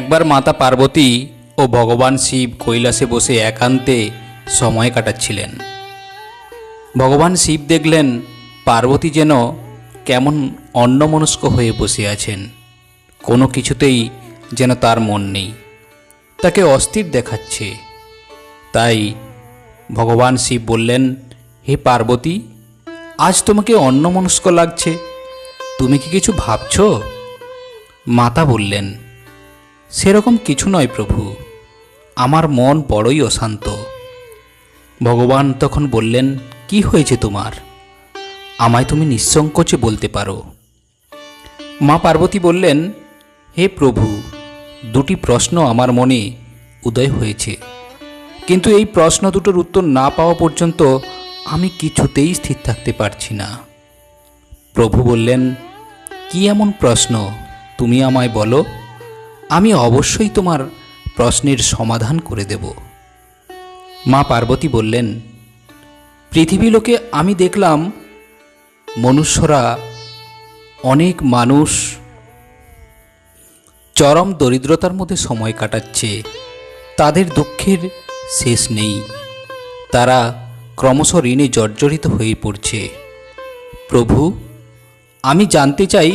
একবার মাতা পার্বতী ও ভগবান শিব কৈলাসে বসে একান্তে সময় কাটাচ্ছিলেন। ভগবান শিব দেখলেন পার্বতী যেন কেমন অন্যমনস্ক হয়ে বসে আছেন, কোনো কিছুতেই যেন তার মন নেই, তাকে অস্থির দেখাচ্ছে। তাই ভগবান শিব বললেন, হে পার্বতী, আজ তোমাকে অন্যমনস্ক লাগছে, তুমি কি কিছু ভাবছো? মাতা বললেন, সেরকম কিছু নয় প্রভু, আমার মন বড়ই অশান্ত। ভগবান তখন বললেন, কি হয়েছে তোমার? আমায় তুমি নিঃসংকোচে বলতে পারো। মা পার্বতী বললেন, হে প্রভু, দুটি প্রশ্ন আমার মনে উদয় হয়েছে, কিন্তু এই প্রশ্ন দুটোর উত্তর না পাওয়া পর্যন্ত আমি কিছুতেই স্থির থাকতে পারছি না। প্রভু বললেন, কি এমন প্রশ্ন তুমি আমায় বলো, আমি অবশ্যই তোমার প্রশ্নের সমাধান করে দেব। মা পার্বতী বললেন, পৃথিবীলোকে আমি দেখলাম মনুষ্যরা, অনেক মানুষ চরম দরিদ্রতার মধ্যে সময় কাটাচ্ছে, তাদের দুঃখের শেষ নেই, তারা ক্রমশ ঋণে জর্জরিত হয়ে পড়ছে। প্রভু, আমি জানতে চাই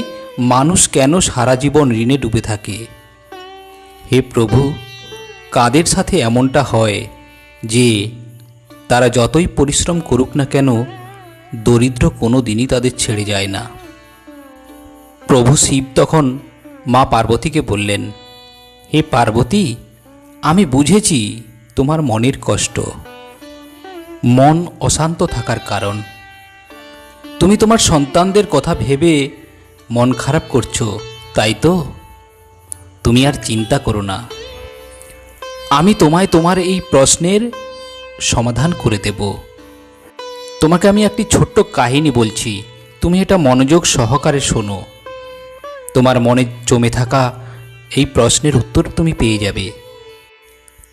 মানুষ কেন সারা জীবন ঋণে ডুবে থাকে। হে প্রভু, কাদের সাথে এমনটা হয় যে তারা যতই পরিশ্রম করুক না কেন, দরিদ্র কোনো দিনই তাদের ছেড়ে যায় না। প্রভু শিব তখন মা পার্বতীকে বললেন, হে পার্বতী, আমি বুঝেছি তোমার মনের কষ্ট, মন অশান্ত থাকার কারণ। তুমি তোমার সন্তানদের কথা ভেবে মন খারাপ করছো, তাই তো? তুমি আর চিন্তা করো না, আমি তোমায় তোমার এই প্রশ্নের সমাধান করে দেব। তোমাকে আমি একটি ছোট্ট কাহিনী বলছি, তুমি এটা মনোযোগ সহকারে শোনো। তোমার মনে জমে থাকা এই প্রশ্নের উত্তর তুমি পেয়ে যাবে।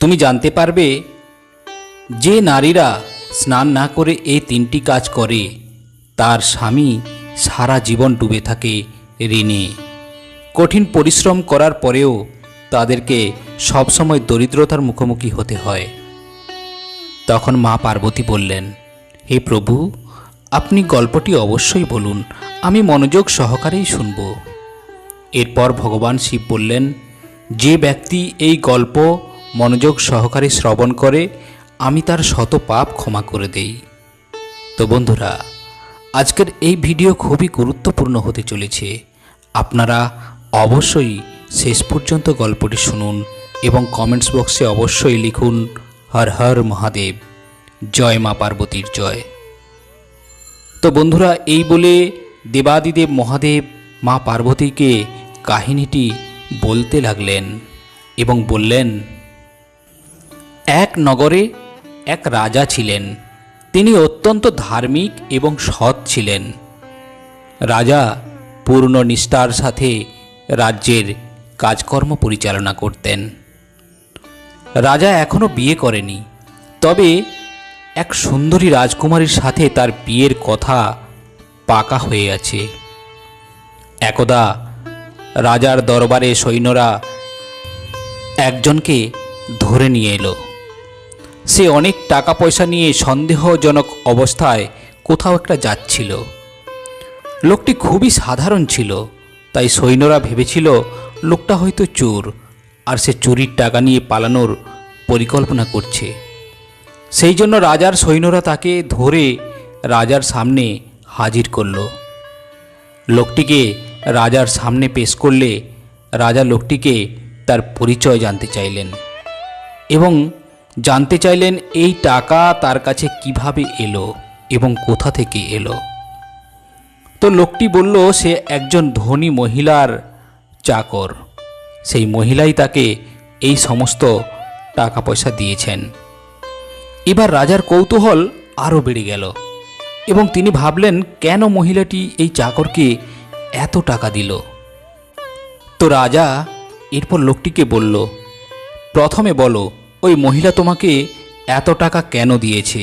তুমি জানতে পারবে যে নারীরা স্নান না করে এই তিনটি কাজ করে, তার স্বামী সারা জীবন ডুবে থাকে ঋণে। কঠিন পরিশ্রম করার পরেও তাদেরকে সবসময় দরিদ্রতার মুখোমুখি হতে হয়। তখন মা পার্বতী বললেন, হে প্রভু, আপনি গল্পটি অবশ্যই বলুন, আমি মনোযোগ সহকারেই শুনব। এরপর ভগবান শিব বললেন, যে ব্যক্তি এই গল্প মনোযোগ সহকারে শ্রবণ করে, আমি তার শত পাপ ক্ষমা করে দেই। তো বন্ধুরা, আজকের এই ভিডিও খুবই গুরুত্বপূর্ণ হতে চলেছে। আপনারা অবশ্যই শেষ পর্যন্ত গল্পটি শুনুন এবং কমেন্টস বক্সে অবশ্যই লিখুন, হর হর মহাদেব, জয় মা পার্বতীর জয়। তো বন্ধুরা, এই বলে দেবাদিদেব মহাদেব মা পার্বতীকে কাহিনীটি বলতে লাগলেন এবং বললেন, এক নগরে এক রাজা ছিলেন। তিনি অত্যন্ত ধার্মিক এবং সৎ ছিলেন। রাজা পূর্ণ নিষ্ঠার সাথে রাজ্যের কাজকর্ম পরিচালনা করতেন। রাজা এখনো বিয়ে করেনি, তবে এক সুন্দরী রাজকুমারীর সাথে তার বিয়ের কথা পাকা হয়ে আছে। একদা রাজার দরবারে সৈন্যরা একজনকে ধরে নিয়ে এলো। সে অনেক টাকা পয়সা নিয়ে সন্দেহজনক অবস্থায় কোথাও একটা যাচ্ছিল। লোকটি খুবই সাধারণ ছিল, তাই সৈন্যরা ভেবেছিল লোকটা হয়তো চোর, আর সে চুরির টাকা নিয়ে পালানোর পরিকল্পনা করছে। সেই জন্য রাজার সৈন্যরা তাকে ধরে রাজার সামনে হাজির করল। লোকটিকে রাজার সামনে পেশ করলে রাজা লোকটিকে তার পরিচয় জানতে চাইলেন এবং জানতে চাইলেন এই টাকা তার কাছে কিভাবে এলো এবং কোথা থেকে এলো। তো লোকটি বলল সে একজন ধনী মহিলার চাকর, সেই মহিলাই তাকে এই সমস্ত টাকা পয়সা দিয়েছেন। এবার রাজার কৌতূহল আরও বেড়ে গেল এবং তিনি ভাবলেন, কেন মহিলাটি এই চাকরকে এত টাকা দিল। তো রাজা এরপর লোকটিকে বলল, প্রথমে বলো, ওই মহিলা তোমাকে এত টাকা কেন দিয়েছে,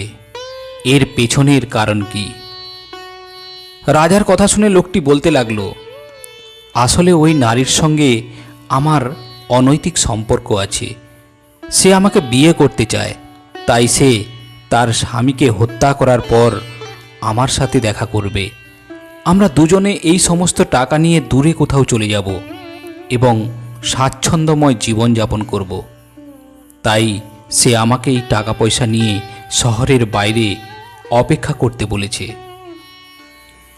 এর পেছনের কারণ কি? রাজার কথা শুনে লোকটি বলতে লাগলো, আসলে ওই নারীর সঙ্গে আমার অনৈতিক সম্পর্ক আছে। সে আমাকে বিয়ে করতে চায়, তাই সে তার স্বামীকে হত্যা করার পর আমার সাথে দেখা করবে। আমরা দুজনে এই সমস্ত টাকা নিয়ে দূরে কোথাও চলে যাব এবং স্বাচ্ছন্দ্যময় জীবনযাপন করব। তাই সে আমাকে এই টাকা পয়সা নিয়ে শহরের বাইরে অপেক্ষা করতে বলেছে।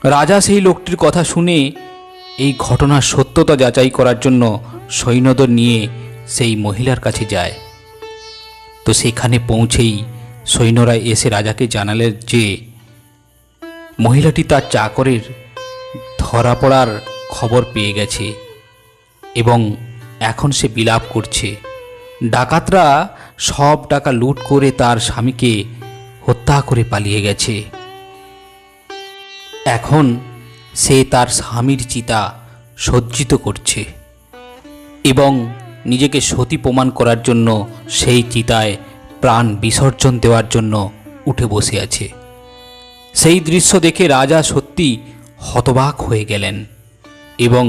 রাজা সেই লোকটির কথা শুনে এই ঘটনার সত্যতা যাচাই করার জন্য সৈন্যদল নিয়ে সেই মহিলার কাছে যায়। তো সেখানে পৌঁছেই সৈন্যরা এসে রাজাকে জানালেন যে মহিলাটি তার চাকরের ধরা পড়ার খবর পেয়ে গেছে এবং এখন সে বিলাপ করছে। ডাকাতরা সব টাকা লুট করে তার স্বামীকে হত্যা করে পালিয়ে গেছে। এখন সে তার স্বামীর চিতা সজ্জিত করছে এবং নিজেকে সতী প্রমাণ করার জন্য সেই চিতায় প্রাণ বিসর্জন দেওয়ার জন্য উঠে বসে আছে। সেই দৃশ্য দেখে রাজা সত্যি হতবাক হয়ে গেলেন এবং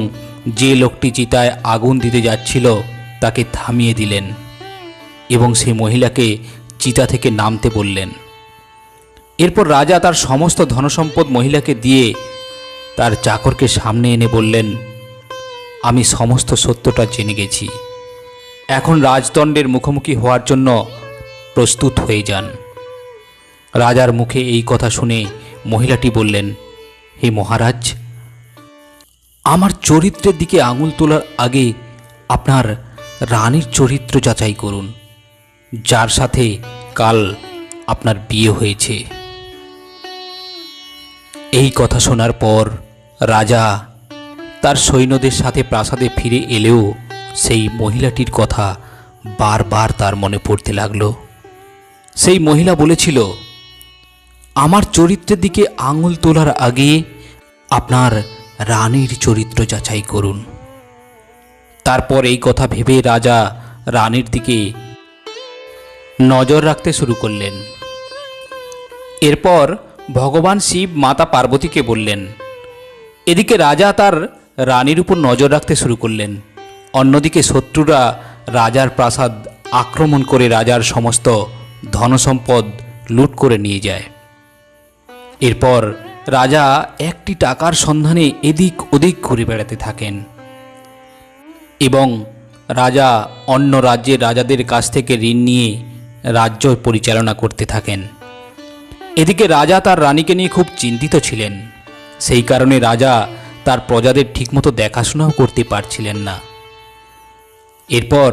যে লোকটি চিতায় আগুন দিতে যাচ্ছিল তাকে থামিয়ে দিলেন এবং সেই মহিলাকে চিতা থেকে নামতে বললেন। এরপর রাজা তার সমস্ত ধনসম্পদ মহিলাকে দিয়ে তার চাকরকে সামনে এনে বললেন, আমি সমস্ত সত্যটা জেনে গেছি, এখন রাজদণ্ডের মুখোমুখি হওয়ার জন্য প্রস্তুত হয়ে যান। রাজার মুখে এই কথা শুনে মহিলাটি বললেন, হে মহারাজ, আমার চরিত্রের দিকে আঙুল তোলার আগে আপনার রানীর চরিত্র যাচাই করুন, যার সাথে কাল আপনার বিয়ে হয়েছে। এই কথা শোনার পর রাজা তার সৈন্যদের সাথে প্রাসাদে ফিরে এলেও সেই মহিলাটির কথা বারবার তার মনে পড়তে লাগলো। সেই মহিলা বলেছিল, আমার চরিত্রের দিকে আঙুল তোলার আগে আপনার রানীর চরিত্র যাচাই করুন। তারপর এই কথা ভেবে রাজা রানীর দিকে নজর রাখতে শুরু করলেন। এরপর ভগবান শিব মাতা পার্বতীকে বললেন। এদিকে রাজা তার রানীর উপর নজর রাখতে শুরু করলেন। অন্যদিকে শত্রুরা রাজার প্রাসাদ আক্রমণ করে রাজার সমস্ত ধনসম্পদ লুট করে নিয়ে যায়। এরপর রাজা একটি টাকার সন্ধানে এদিক ওদিক ঘুরে বেড়াতে থাকেন এবং রাজা অন্য রাজ্যের রাজাদের কাছ থেকে ঋণ নিয়ে রাজ্য পরিচালনা করতে থাকেন। এদিকে রাজা তার রানীকে নিয়ে খুব চিন্তিত ছিলেন। সেই কারণে রাজা তার প্রজাদের ঠিকমতো দেখাশোনাও করতে পারছিলেন না। এরপর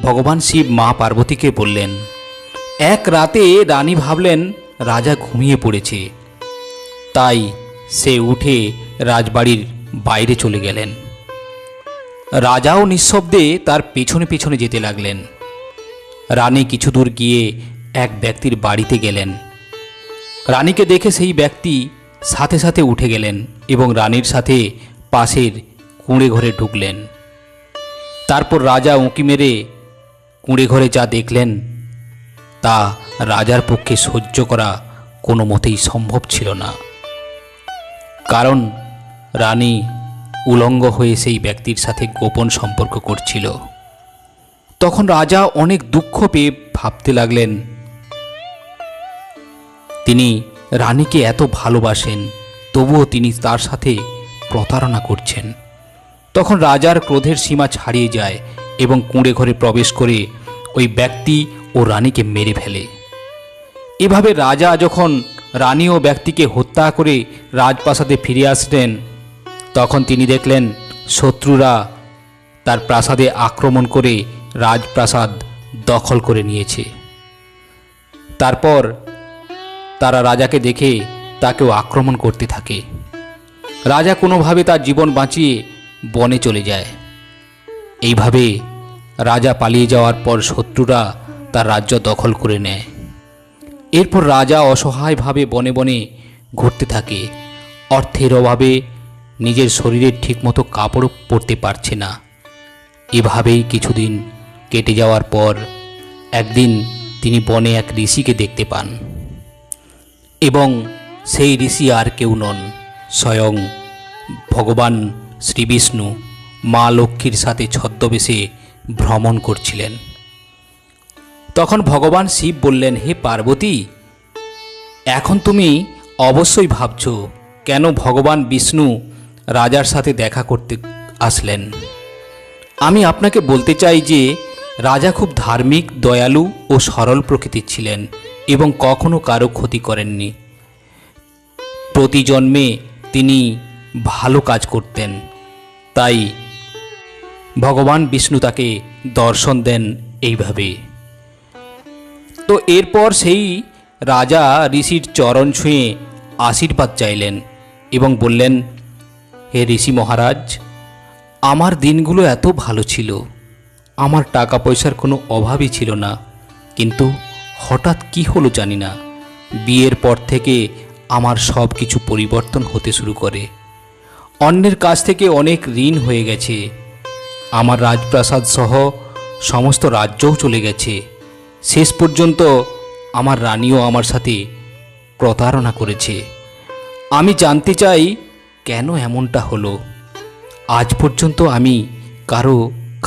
ভগবান শিব মা পার্বতীকে বললেন। এক রাতে রানী ভাবলেন রাজা ঘুমিয়ে পড়েছে, তাই সে উঠে রাজবাড়ির বাইরে চলে গেলেন। রাজাও নিঃশব্দে তার পেছনে পেছনে যেতে লাগলেন। রানী কিছু দূর গিয়ে এক ব্যক্তির বাড়িতে গেলেন। রানীকে দেখে সেই ব্যক্তি সাথে সাথে উঠে গেলেন এবং রানীর সাথে পাশের কুঁড়ে ঘরে ঢুকলেন। তারপর রাজা উঁকি মেরে কুঁড়ে ঘরে যা দেখলেন তা রাজার পক্ষে সহ্য করা কোনো মতেই সম্ভব ছিল না, কারণ রানী উলঙ্গ হয়ে সেই ব্যক্তির সাথে গোপন সম্পর্ক করছিল। তখন রাজা অনেক দুঃখ পেয়ে ভাবতে লাগলেন, তিনি রানীকে এত ভালোবাসেন, তবুও তিনি তার সাথে প্রতারণা করছেন। তখন রাজার ক্রোধের সীমা ছাড়িয়ে যায় এবং কুঁড়ে ঘরে প্রবেশ করে ওই ব্যক্তি ও রানীকে মেরে ফেলে। এভাবে রাজা যখন রানী ও ব্যক্তিকে হত্যা করে রাজপ্রাসাদে ফিরে আসলেন, তখন তিনি দেখলেন শত্রুরা তার প্রাসাদে আক্রমণ করে রাজপ্রাসাদ দখল করে নিয়েছে। তারপর তারা রাজাকে দেখে তাকেও আক্রমণ করতে থাকে। রাজা কোনোভাবে তার জীবন বাঁচিয়ে বনে চলে যায়। এইভাবে রাজা পালিয়ে যাওয়ার পর শত্রুরা তার রাজ্য দখল করে নেয়। এরপর রাজা অসহায়ভাবে বনে বনে ঘুরতে থাকে। অর্থের অভাবে নিজের শরীরে ঠিকমতো কাপড় পরতে পারছে না। এভাবেই কিছুদিন কেটে যাওয়ার পর একদিন তিনি বনে এক ঋষিকে দেখতে পান এবং সেই ঋষি আর কেউ নন, স্বয়ং ভগবান শ্রীবিষ্ণু মা লক্ষ্মীর সাথে ছদ্মবেশে ভ্রমণ করছিলেন। তখন ভগবান শিব বললেন, হে পার্বতী, এখন তুমি অবশ্যই ভাবছ কেন ভগবান বিষ্ণু রাজার সাথে দেখা করতে আসলেন। আমি আপনাকে বলতে চাই যে রাজা খুব ধার্মিক, দয়ালু ও সরল প্রকৃতির ছিলেন এবং কখনো কারো ক্ষতি করেননি। প্রতি জন্মে তিনি ভালো কাজ করতেন, তাই ভগবান বিষ্ণু তাকে দর্শন দেন এইভাবে। তো এরপর সেই রাজা ঋষির চরণ ছুঁয়ে আশীর্বাদ চাইলেন এবং বললেন, হে ঋষি মহারাজ, আমার দিনগুলো এত ভালো ছিল, আমার টাকা পয়সার কোনো অভাবই ছিল না, কিন্তু হঠাৎ কি হলো জানি না, বিয়ের পর থেকে আমার সব কিছু পরিবর্তন হতে শুরু করে। অন্যের কাছ থেকে অনেক ঋণ হয়ে গেছে, আমার রাজপ্রাসাদ সহ সমস্ত রাজ্যও চলে গেছে। শেষ পর্যন্ত আমার রানীও আমার সাথে প্রতারণা করেছে। আমি জানতে চাই কেন এমনটা হলো। আজ পর্যন্ত আমি কারো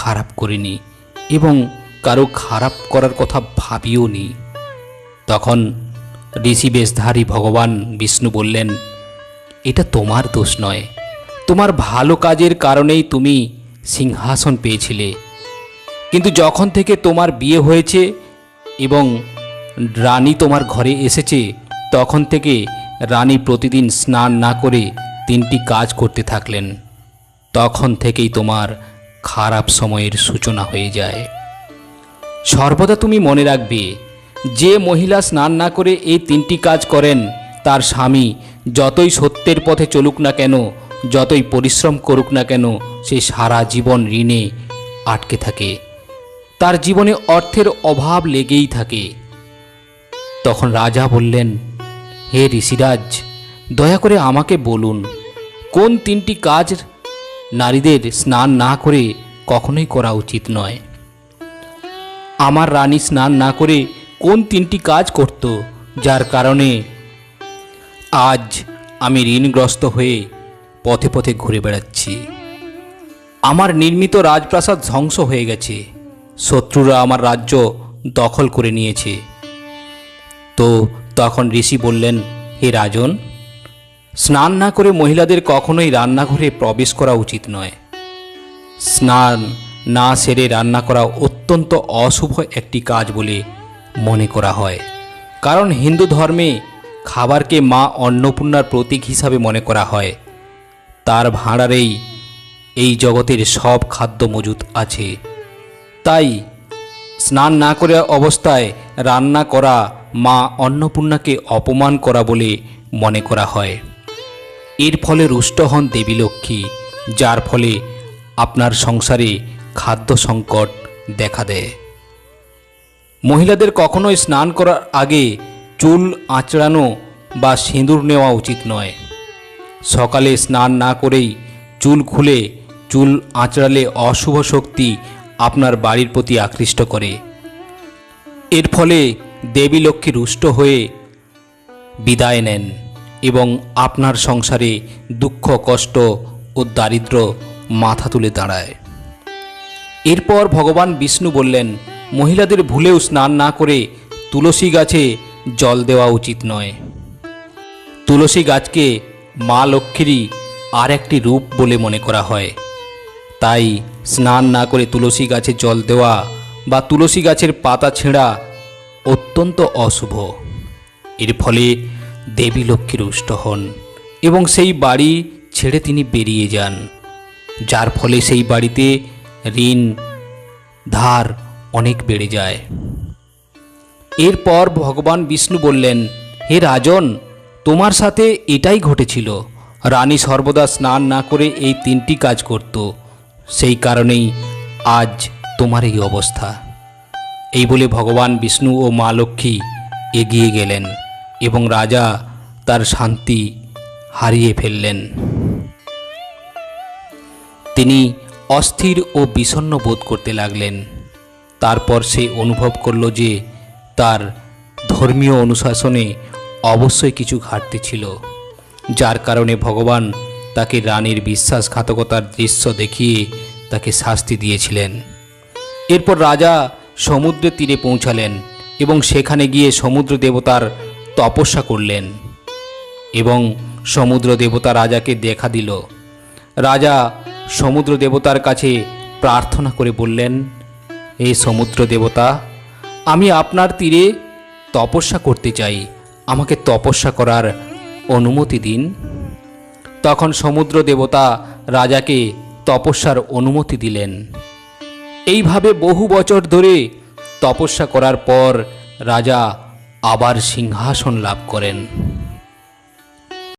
খারাপ করিনি এবং কারো খারাপ করার কথা ভাবিও নি। তখন ঋষি বেশধারী ভগবান বিষ্ণু বললেন, এটা তোমার দোষ নয়, তোমার ভালো কাজের কারণেই তুমি সিংহাসন পেয়েছিলে। কিন্তু যখন থেকে তোমার বিয়ে হয়েছে এবং রানী তোমার ঘরে এসেছে, তখন থেকে রানী প্রতিদিন স্নান না করে 3টি কাজ করতে থাকলেন। তখন থেকেই তোমার খারাপ সময়ের সূচনা হয়ে যায়। সর্বদা তুমি মনে রাখবে, যে মহিলা স্নান না করে এই 3টি কাজ করেন, তার স্বামী যতই সত্যের পথে চলুক না কেন, যতই পরিশ্রম করুক না কেন, সে সারা জীবন ঋণে আটকে থাকে, তার জীবনে অর্থের অভাব লেগেই থাকে। তখন রাজা বললেন, হে ঋষিরাজ, দয়া করে আমাকে বলুন, কোন 3টি কাজ নারীদের স্নান না করে কখনোই করা উচিত নয়। আমার রানী স্নান না করে কোন 3টি কাজ করত, যার কারণে আজ আমি ঋণগ্রস্ত হয়ে পথে পথে ঘুরে বেড়াচ্ছি। আমার নির্মিত রাজপ্রাসাদ ধ্বংস হয়ে গেছে, শত্রুরা আমার রাজ্য দখল করে নিয়েছে। তো তখন ঋষি বললেন, হে রাজন, স্নান না করে মহিলাদের কখনোই রান্নাঘরে প্রবেশ করা উচিত নয়। স্নান না সেরে রান্না করা অত্যন্ত অশুভ একটি কাজ বলে মনে করা হয়, কারণ হিন্দু ধর্মে খাবারকে মা অন্নপূর্ণার প্রতীক হিসাবে মনে করা হয়। তার ভাঁড়ারেই এই জগতের সব খাদ্য মজুদ আছে। তাই স্নান না করে অবস্থায় রান্না করা মা অন্নপূর্ণাকে অপমান করা বলে মনে করা হয়। এর ফলে রুষ্ট হন দেবী লক্ষ্মী, যার ফলে আপনার সংসারে খাদ্য সংকট দেখা দেয়। মহিলাদের কখনোই স্নান করার আগে চুল আঁচড়ানো বা সিঁদুর নেওয়া উচিত নয়। সকালে স্নান না করেই চুল খুলে চুল আঁচড়ালে অশুভ শক্তি আপনার বাড়ির প্রতি আকৃষ্ট করে। এর ফলে দেবী লক্ষ্মী রুষ্ট হয়ে বিদায় নেন এবং আপনার সংসারে দুঃখ, কষ্ট ও দারিদ্র্য মাথা তুলে দাঁড়ায়। এরপর ভগবান বিষ্ণু বললেন, মহিলাদের ভুলেও স্নান না করে তুলসী গাছে জল দেওয়া উচিত নয়। তুলসী গাছকে মা লক্ষ্মীরই আর একটি রূপ বলে মনে করা হয়। তাই স্নান না করে তুলসী গাছে জল দেওয়া বা তুলসী গাছের পাতা ছেঁড়া অত্যন্ত অশুভ। এর ফলে দেবী লক্ষ্মী রুষ্ট হন এবং সেই বাড়ি ছেড়ে তিনি বেরিয়ে যান, যার ফলে সেই বাড়িতে ঋণ ধার অনেক বেড়ে যায়। এরপর ভগবান বিষ্ণু বললেন, হে রাজন, তোমার সাথে এটাই ঘটেছিল। রানী সর্বদা স্নান না করে এই 3টি কাজ করত, সেই কারণেই আজ তোমার এই অবস্থা। এই বলে ভগবান বিষ্ণু ও মা লক্ষ্মী এগিয়ে গেলেন এবং রাজা তার শান্তি হারিয়ে ফেললেন। তিনি অস্থির ও বিষণ্ণ বোধ করতে লাগলেন। তারপর সে অনুভব করল যে তার ধর্মীয় অনুশাসনে অবশ্যই কিছু ঘাটতি ছিল, যার কারণে ভগবান তাকে রানীর বিশ্বাসঘাতকতার দৃশ্য দেখিয়ে তাকে শাস্তি দিয়েছিলেন। এরপর রাজা সমুদ্রের তীরে পৌঁছালেন এবং সেখানে গিয়ে সমুদ্র দেবতার তপস্যা করলেন এবং সমুদ্র দেবতা রাজাকে দেখা দিল। রাজা সমুদ্র দেবতার কাছে প্রার্থনা করে বললেন, হে সমুদ্র দেবতা, আমি আপনার তীরে তপস্যা করতে চাই, আমাকে তপস্যা করার অনুমতি দিন। তখন সমুদ্র দেবতা রাজাকে তপস্যার অনুমতি দিলেন। এইভাবে বহু বছর ধরে তপস্যা করার পর রাজা আবার সিংহাসন লাভ করেন।